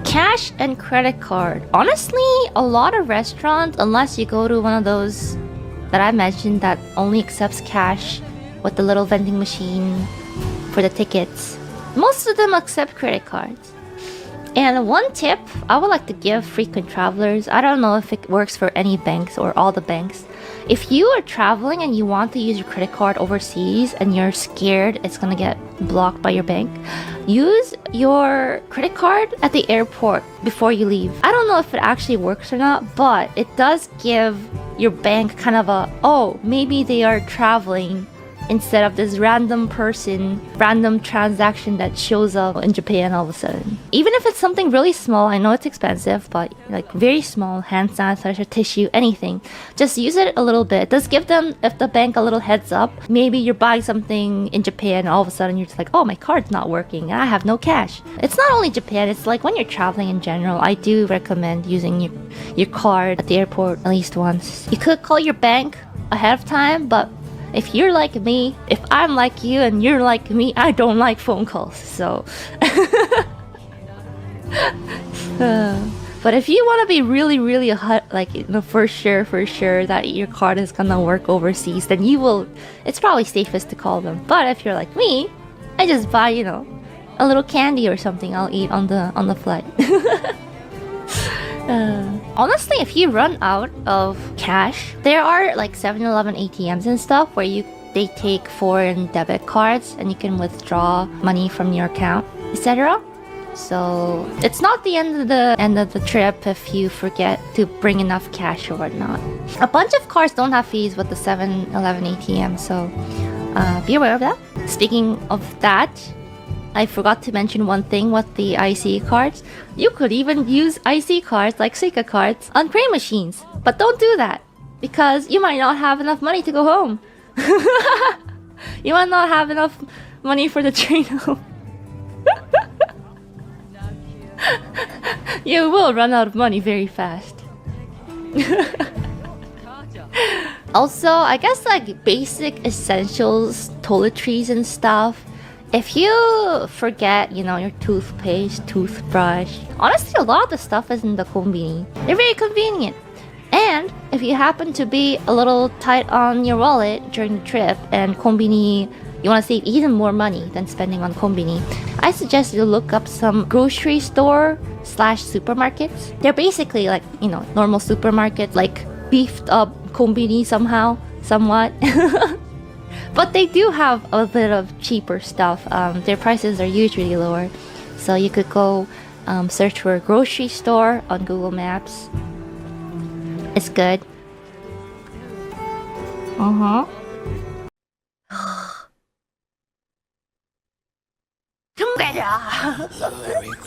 Cash and credit card. Honestly, a lot of restaurants, unless you go to one of those that I mentioned that only accepts cash with the little vending machine for the tickets, most of them accept credit cards. And one tip I would like to give frequent travelers, I don't know if it works for any banks or all the banks. If you are traveling and you want to use your credit card overseas and you're scared it's gonna get blocked by your bank, use your credit card at the airport before you leave. I don't know if it actually works or not, but it does give your bank kind of a, oh, maybe they are traveling, instead of this random transaction that shows up in Japan all of a sudden. Even if it's something really small, I know it's expensive, but like very small, hand sanitizer, tissue, anything, just use it a little bit. It does give them, if the bank, a little heads up. Maybe you're buying something in Japan and all of a sudden you're just like, oh, my card's not working, I have no cash. It's not only Japan, it's like when you're traveling in general, I do recommend using your card at the airport at least once. You could call your bank ahead of time, but if you're like me, if I'm like you and you're like me, I don't like phone calls, so. But if you want to be really, really like, you know, for sure that your card is gonna work overseas, then you will, it's probably safest to call them. But if you're like me, I just buy, you know, a little candy or something I'll eat on the flight. Honestly, if you run out of cash, there are like 7-Eleven ATMs and stuff where they take foreign debit cards and you can withdraw money from your account, etc. So it's not the end of the trip if you forget to bring enough cash or whatnot. A bunch of cards don't have fees with the 7-Eleven ATM, so be aware of that. Speaking of that, I forgot to mention one thing with the IC cards. You could even use IC cards like Suica cards on train machines. But don't do that, because you might not have enough money to go home. You might not have enough money for the train home. You will run out of money very fast. Also, I guess like basic essentials, toiletries and stuff. If you forget, you know, your toothpaste, toothbrush, honestly, a lot of the stuff is in the konbini. They're very convenient. And if you happen to be a little tight on your wallet during the trip and konbini, you want to save even more money than spending on konbini, I suggest you look up some grocery store / supermarkets. They're basically like, you know, normal supermarkets, like beefed up konbini somehow, somewhat. But they do have a bit of cheaper stuff. Their prices are usually lower. So you could go search for a grocery store on Google Maps. It's good. Uh-huh.